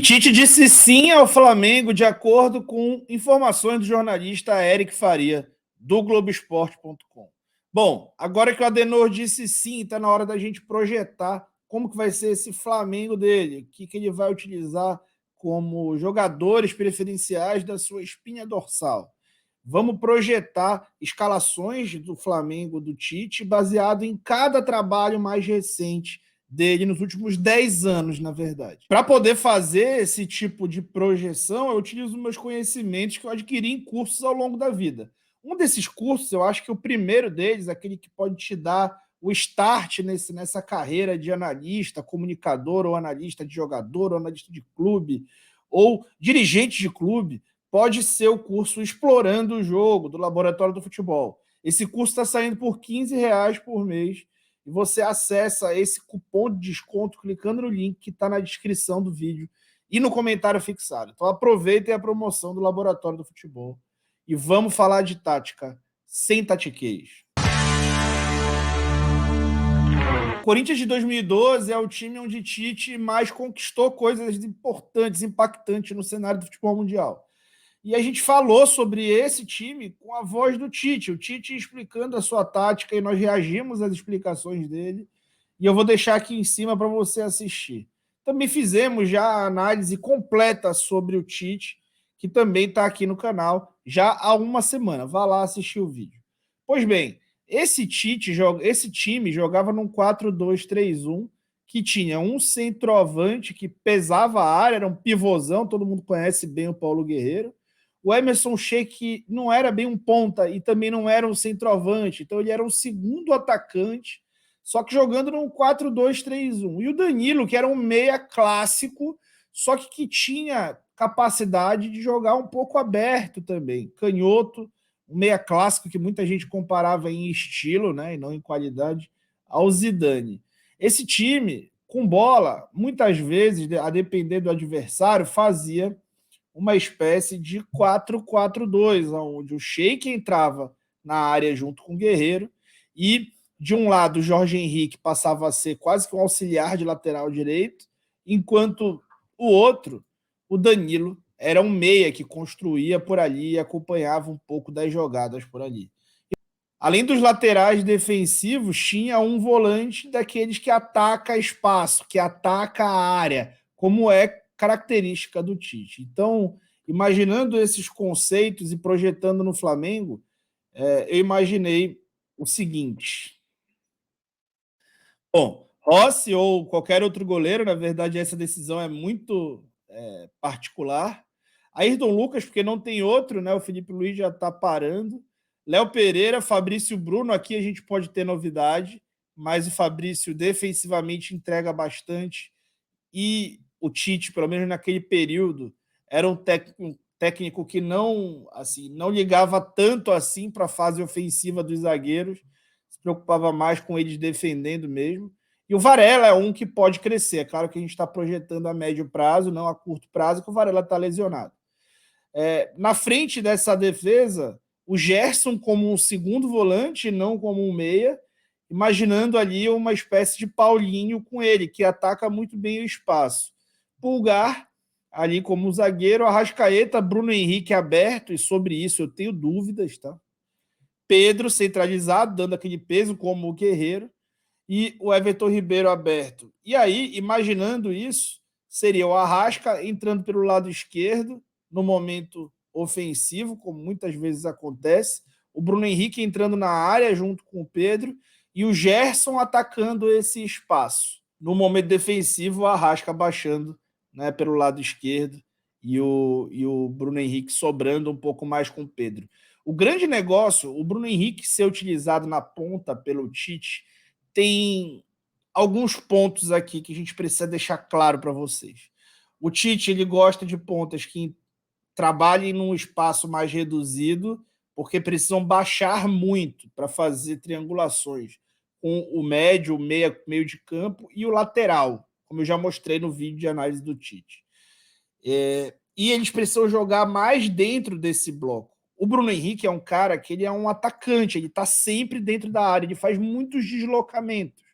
Tite disse sim ao Flamengo de acordo com informações do jornalista Eric Faria, do Globoesporte.com. Bom, agora que o Adenor disse sim, está na hora da gente projetar como que vai ser esse Flamengo dele, o que ele vai utilizar como jogadores preferenciais da sua espinha dorsal. Vamos projetar escalações do Flamengo do Tite baseado em cada trabalho mais recente dele nos últimos 10 anos, na verdade. Para poder fazer esse tipo de projeção, eu utilizo meus conhecimentos que eu adquiri em cursos ao longo da vida. Um desses cursos, eu acho que o primeiro deles, aquele que pode te dar o start nessa carreira de analista, comunicador, ou analista de jogador, ou analista de clube, ou dirigente de clube, pode ser o curso Explorando o Jogo, do Laboratório do Futebol. Esse curso está saindo por R$ 15 por mês, e você acessa esse cupom de desconto clicando no link que está na descrição do vídeo e no comentário fixado. Então aproveitem a promoção do Laboratório do Futebol e vamos falar de tática sem tatiquês. O Corinthians de 2012 é o time onde Tite mais conquistou coisas importantes, impactantes no cenário do futebol mundial. E a gente falou sobre esse time com a voz do Tite, o Tite explicando a sua tática e nós reagimos às explicações dele. E eu vou deixar aqui em cima para você assistir. Também fizemos já a análise completa sobre o Tite, que também está aqui no canal já há uma semana. Vá lá assistir o vídeo. Pois bem, esse time jogava num 4-2-3-1, que tinha um centroavante que pesava a área, era um pivôzão, todo mundo conhece bem o Paulo Guerreiro. O Emerson Sheik não era bem um ponta e também não era um centroavante, então ele era um segundo atacante, só que jogando num 4-2-3-1. E o Danilo, que era um meia clássico, só que tinha capacidade de jogar um pouco aberto também, canhoto, um meia clássico que muita gente comparava em estilo, né, e não em qualidade, ao Zidane. Esse time, com bola, muitas vezes, a depender do adversário, fazia uma espécie de 4-4-2, onde o Sheik entrava na área junto com o Guerreiro e, de um lado, o Jorge Henrique passava a ser quase que um auxiliar de lateral direito, enquanto o outro, o Danilo, era um meia que construía por ali e acompanhava um pouco das jogadas por ali. Além dos laterais defensivos, tinha um volante daqueles que ataca espaço, que ataca a área, como é característica do Tite. Então, imaginando esses conceitos e projetando no Flamengo, eu imaginei o seguinte. Bom, Rossi ou qualquer outro goleiro, na verdade, essa decisão é muito particular. Ayrton Lucas, porque não tem outro, né? O Felipe Luiz já está parando. Léo Pereira, Fabrício Bruno, aqui a gente pode ter novidade, mas o Fabrício defensivamente entrega bastante e o Tite, pelo menos naquele período, era um técnico que não ligava tanto assim para a fase ofensiva dos zagueiros, se preocupava mais com eles defendendo mesmo. E o Varela é um que pode crescer. É claro que a gente está projetando a médio prazo, não a curto prazo, que o Varela está lesionado. Na frente dessa defesa, o Gerson como um segundo volante, não como um meia, imaginando ali uma espécie de Paulinho com ele, que ataca muito bem o espaço. Pulgar, ali como zagueiro, Arrascaeta, Bruno Henrique aberto, e sobre isso eu tenho dúvidas, tá? Pedro centralizado, dando aquele peso como o Guerreiro, e o Everton Ribeiro aberto. E aí, imaginando isso, seria o Arrasca entrando pelo lado esquerdo, no momento ofensivo, como muitas vezes acontece, o Bruno Henrique entrando na área junto com o Pedro, e o Gerson atacando esse espaço. No momento defensivo, o Arrasca baixando, né, pelo lado esquerdo, e o Bruno Henrique sobrando um pouco mais com o Pedro. O grande negócio, o Bruno Henrique ser utilizado na ponta pelo Tite, tem alguns pontos aqui que a gente precisa deixar claro para vocês. O Tite, ele gosta de pontas que trabalhem num espaço mais reduzido, porque precisam baixar muito para fazer triangulações com o médio, o meio de campo e o lateral, como eu já mostrei no vídeo de análise do Tite. E eles precisam jogar mais dentro desse bloco. O Bruno Henrique é um cara que ele é um atacante, ele está sempre dentro da área, ele faz muitos deslocamentos.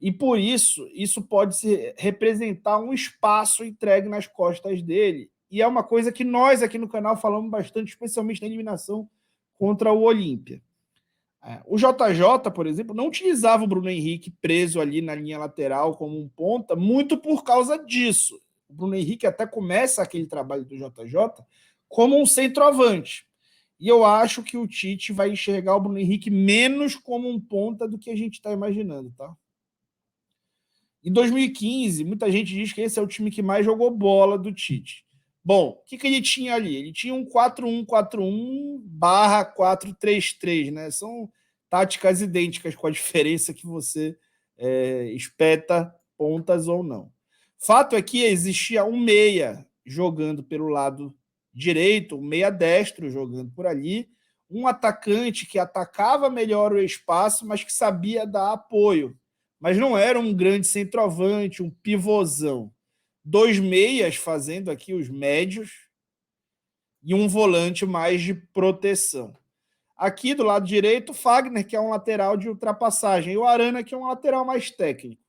E por isso pode representar um espaço entregue nas costas dele. E é uma coisa que nós aqui no canal falamos bastante, especialmente na eliminação contra o Olímpia. O JJ, por exemplo, não utilizava o Bruno Henrique preso ali na linha lateral como um ponta, muito por causa disso. O Bruno Henrique até começa aquele trabalho do JJ como um centroavante. E eu acho que o Tite vai enxergar o Bruno Henrique menos como um ponta do que a gente está imaginando, tá? Em 2015, muita gente diz que esse é o time que mais jogou bola do Tite. Bom, o que ele tinha ali? Ele tinha um 4-1-4-1 barra 4-3-3, né? São táticas idênticas, com a diferença que você espeta pontas ou não. Fato é que existia um meia jogando pelo lado direito, um meia destro jogando por ali, um atacante que atacava melhor o espaço, mas que sabia dar apoio. Mas não era um grande centroavante, um pivôzão. 2 meias fazendo aqui os médios e um volante mais de proteção. Aqui do lado direito, o Fagner, que é um lateral de ultrapassagem, e o Arana, que é um lateral mais técnico.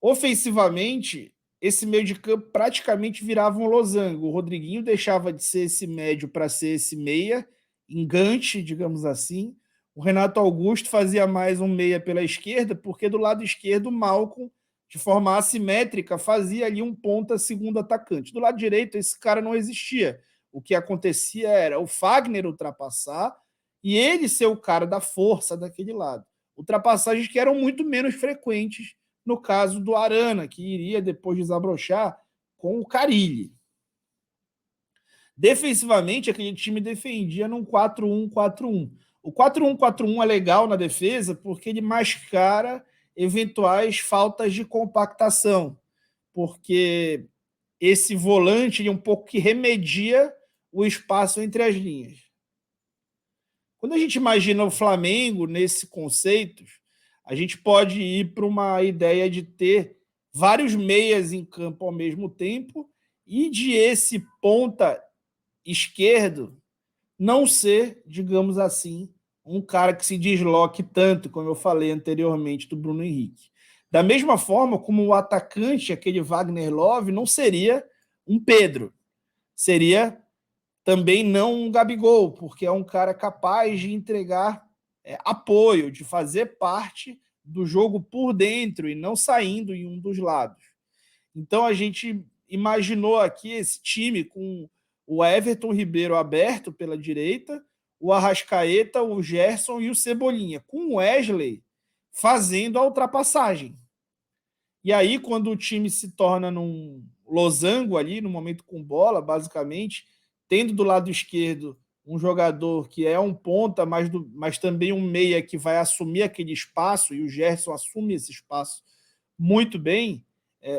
Ofensivamente, esse meio de campo praticamente virava um losango. O Rodriguinho deixava de ser esse médio para ser esse meia, engante, digamos assim. O Renato Augusto fazia mais um meia pela esquerda, porque do lado esquerdo o Malcom, de forma assimétrica, fazia ali um ponta segundo atacante. Do lado direito, esse cara não existia. O que acontecia era o Fagner ultrapassar e ele ser o cara da força daquele lado. Ultrapassagens que eram muito menos frequentes no caso do Arana, que iria depois desabrochar com o Carille. Defensivamente, aquele time defendia num 4-1-4-1. O 4-1-4-1 é legal na defesa porque ele mascara eventuais faltas de compactação, porque esse volante ele um pouco que remedia o espaço entre as linhas. Quando a gente imagina o Flamengo nesse conceito, a gente pode ir para uma ideia de ter vários meias em campo ao mesmo tempo e de esse ponta esquerdo não ser, digamos assim, um cara que se desloque tanto, como eu falei anteriormente, do Bruno Henrique. Da mesma forma como o atacante, aquele Wagner Love, não seria um Pedro. Seria também não um Gabigol, porque é um cara capaz de entregar apoio, de fazer parte do jogo por dentro e não saindo em um dos lados. Então a gente imaginou aqui esse time com o Everton Ribeiro aberto pela direita, o Arrascaeta, o Gerson e o Cebolinha, com o Wesley fazendo a ultrapassagem. E aí, quando o time se torna num losango ali, no momento com bola, basicamente, tendo do lado esquerdo um jogador que é um ponta, mas também um meia que vai assumir aquele espaço, e o Gerson assume esse espaço muito bem,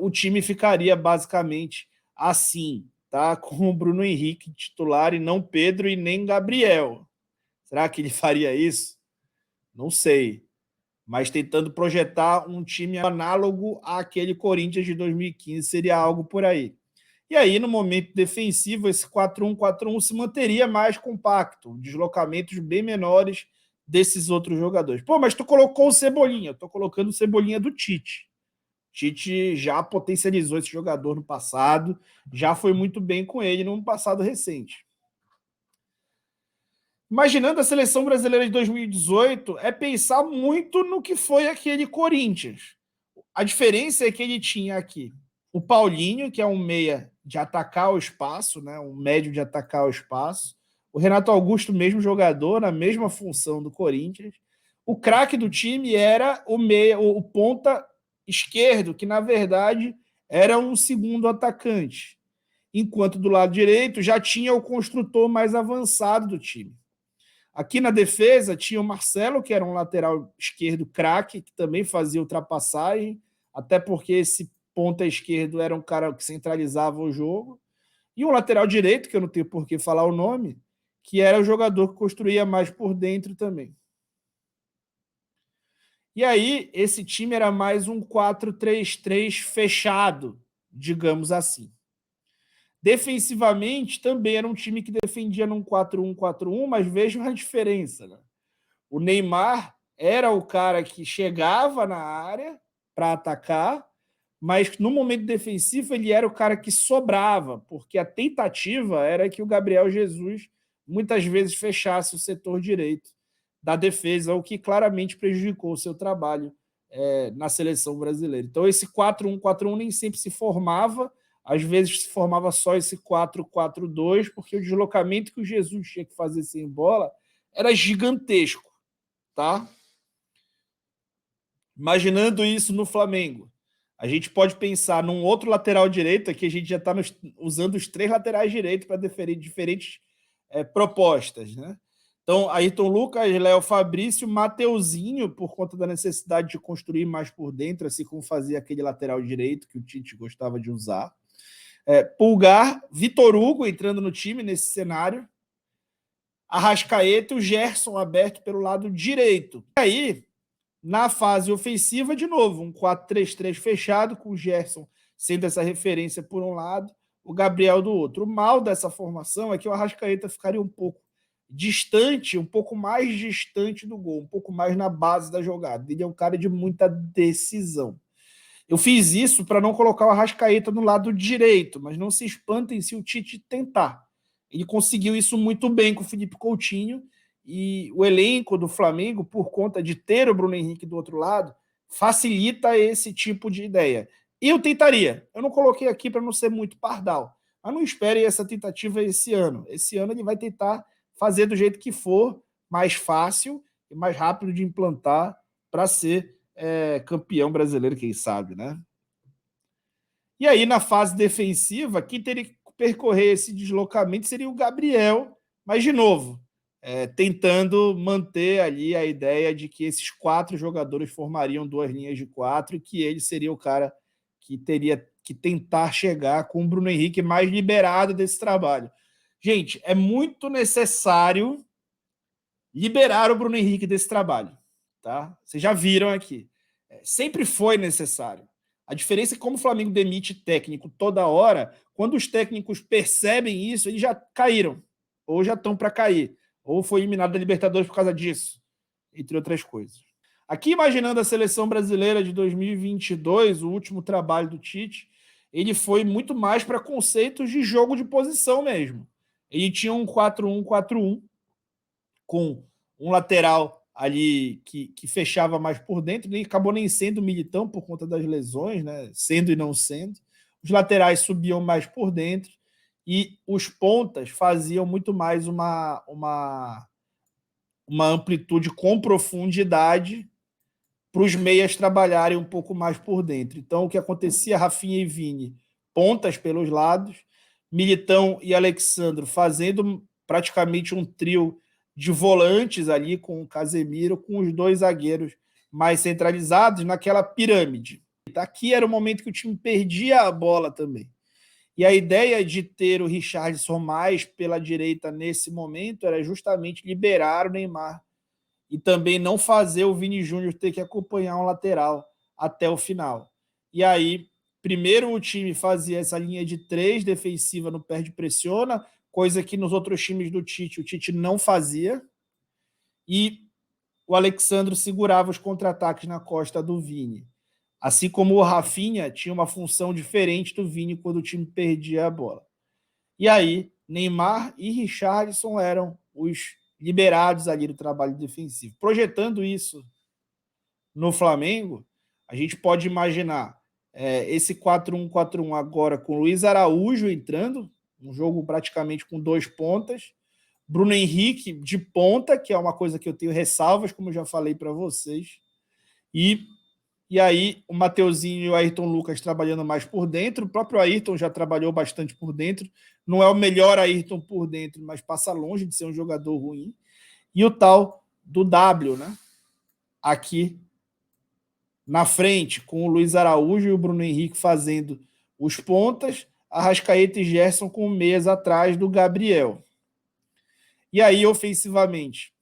o time ficaria basicamente assim, tá? Com o Bruno Henrique titular e não Pedro e nem Gabriel. Será que ele faria isso? Não sei. Mas tentando projetar um time análogo àquele Corinthians de 2015, seria algo por aí. E aí, no momento defensivo, esse 4-1-4-1 se manteria mais compacto, deslocamentos bem menores desses outros jogadores. Pô, mas tu colocou o Cebolinha, eu tô colocando o Cebolinha do Tite. Tite já potencializou esse jogador no passado, já foi muito bem com ele no passado recente. Imaginando a seleção brasileira de 2018, é pensar muito no que foi aquele Corinthians. A diferença é que ele tinha aqui o Paulinho, que é um meia de atacar o espaço, né? Um médio de atacar o espaço. O Renato Augusto, mesmo jogador, na mesma função do Corinthians. O craque do time era o meia, o ponta esquerdo, que na verdade era um segundo atacante. Enquanto do lado direito já tinha o construtor mais avançado do time. Aqui na defesa tinha o Marcelo, que era um lateral esquerdo craque, que também fazia ultrapassagem, até porque esse ponta esquerdo era um cara que centralizava o jogo. E um lateral direito, que eu não tenho por que falar o nome, que era o jogador que construía mais por dentro também. E aí, esse time era mais um 4-3-3 fechado, digamos assim. Defensivamente, também era um time que defendia num 4-1-4-1, mas vejam a diferença. Né? O Neymar era o cara que chegava na área para atacar, mas no momento defensivo ele era o cara que sobrava, porque a tentativa era que o Gabriel Jesus muitas vezes fechasse o setor direito da defesa, o que claramente prejudicou o seu trabalho na seleção brasileira. Então esse 4-1-4-1 nem sempre se formava, às vezes se formava só esse 4-4-2, porque o deslocamento que o Jesus tinha que fazer sem bola era gigantesco, tá? Imaginando isso no Flamengo, a gente pode pensar num outro lateral direito, aqui a gente já está usando os 3 laterais direitos para diferentes propostas, né? Então, Ayrton Lucas, Léo Fabrício, Mateuzinho, por conta da necessidade de construir mais por dentro, assim como fazia aquele lateral direito que o Tite gostava de usar. Pulgar, Vitor Hugo entrando no time nesse cenário, Arrascaeta e o Gerson aberto pelo lado direito. E aí, na fase ofensiva, de novo, um 4-3-3 fechado, com o Gerson sendo essa referência por um lado, o Gabriel do outro. O mal dessa formação é que o Arrascaeta ficaria um pouco distante, um pouco mais distante do gol, um pouco mais na base da jogada. Ele é um cara de muita decisão. Eu fiz isso para não colocar o Arrascaeta no lado direito, mas não se espantem se o Tite tentar. Ele conseguiu isso muito bem com o Felipe Coutinho, e o elenco do Flamengo, por conta de ter o Bruno Henrique do outro lado, facilita esse tipo de ideia. E eu tentaria. Eu não coloquei aqui para não ser muito pardal, mas não espere essa tentativa esse ano. Esse ano ele vai tentar fazer do jeito que for, mais fácil e mais rápido de implantar para ser campeão brasileiro, quem sabe, né? E aí, na fase defensiva, quem teria que percorrer esse deslocamento seria o Gabriel, mas, de novo, tentando manter ali a ideia de que esses 4 jogadores formariam 2 linhas de 4 e que ele seria o cara que teria que tentar chegar com o Bruno Henrique mais liberado desse trabalho. Gente, é muito necessário liberar o Bruno Henrique desse trabalho, tá? Vocês já viram aqui. Sempre foi necessário. A diferença é que como o Flamengo demite técnico toda hora, quando os técnicos percebem isso, eles já caíram, ou já estão para cair, ou foi eliminado da Libertadores por causa disso, entre outras coisas. Aqui, imaginando a seleção brasileira de 2022, o último trabalho do Tite, ele foi muito mais para conceitos de jogo de posição mesmo. Ele tinha um 4-1-4-1, com um lateral ali que fechava mais por dentro, nem acabou nem sendo Militão por conta das lesões, né? Sendo e não sendo. Os laterais subiam mais por dentro e os pontas faziam muito mais uma amplitude com profundidade para os meias trabalharem um pouco mais por dentro. Então, o que acontecia, Rafinha e Vini, pontas pelos lados, Militão e Alexandro fazendo praticamente um trio de volantes ali com o Casemiro, com os 2 zagueiros mais centralizados naquela pirâmide. Aqui era o momento que o time perdia a bola também. E a ideia de ter o Richarlison mais pela direita nesse momento era justamente liberar o Neymar e também não fazer o Vini Júnior ter que acompanhar um lateral até o final. E aí, primeiro o time fazia essa linha de 3 defensiva no perde-pressiona, coisa que nos outros times do Tite o Tite não fazia, e o Alexandre segurava os contra-ataques na costa do Vini. Assim como o Rafinha tinha uma função diferente do Vini quando o time perdia a bola. E aí, Neymar e Richarlison eram os liberados ali do trabalho defensivo. Projetando isso no Flamengo, a gente pode imaginar esse 4-1-4-1 agora com Luiz Araújo entrando, um jogo praticamente com 2 pontas, Bruno Henrique de ponta, que é uma coisa que eu tenho ressalvas, como eu já falei para vocês, e aí o Mateuzinho e o Ayrton Lucas trabalhando mais por dentro. O próprio Ayrton já trabalhou bastante por dentro. Não é o melhor Ayrton por dentro, mas passa longe de ser um jogador ruim. E o tal do W, né? Aqui na frente, com o Luiz Araújo e o Bruno Henrique fazendo os pontas, Arrascaeta e Gerson com meias atrás do Gabriel. E aí, ofensivamente,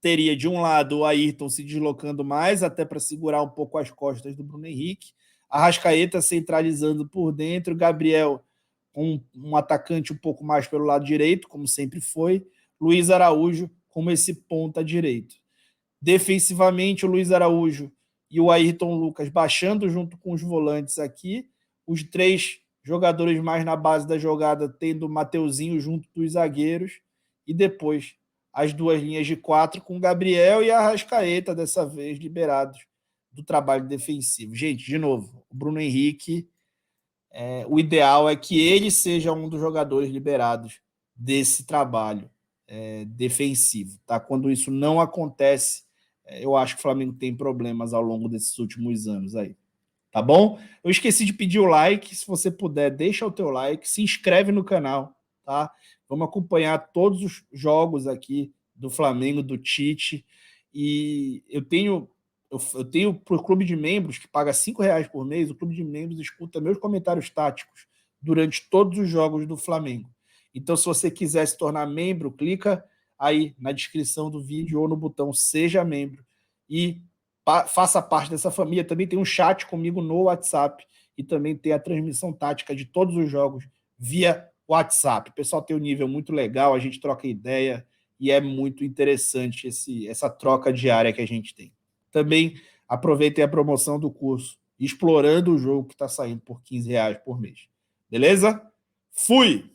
teria de um lado o Ayrton se deslocando mais, até para segurar um pouco as costas do Bruno Henrique, Arrascaeta centralizando por dentro, Gabriel um atacante um pouco mais pelo lado direito, como sempre foi, Luiz Araújo como esse ponta direito. Defensivamente, o Luiz Araújo e o Ayrton Lucas baixando junto com os volantes aqui. Os 3 jogadores mais na base da jogada, tendo o Mateuzinho junto dos zagueiros. E depois as 2 linhas de 4 com o Gabriel e a Arrascaeta, dessa vez liberados do trabalho defensivo. Gente, de novo, o Bruno Henrique, o ideal é que ele seja um dos jogadores liberados desse trabalho defensivo. Tá? Quando isso não acontece, eu acho que o Flamengo tem problemas ao longo desses últimos anos aí. Tá bom? Eu esqueci de pedir o like. Se você puder, deixa o teu like, se inscreve no canal, tá? Vamos acompanhar todos os jogos aqui do Flamengo, do Tite. E eu tenho para o clube de membros, que paga R$ 5 por mês, o clube de membros escuta meus comentários táticos durante todos os jogos do Flamengo. Então, se você quiser se tornar membro, clica aí na descrição do vídeo ou no botão Seja Membro e faça parte dessa família. Também tem um chat comigo no WhatsApp e também tem a transmissão tática de todos os jogos via WhatsApp. O pessoal tem um nível muito legal, a gente troca ideia e é muito interessante essa troca diária que a gente tem. Também aproveitem a promoção do curso Explorando o Jogo, que está saindo por R$ 15 por mês. Beleza? Fui!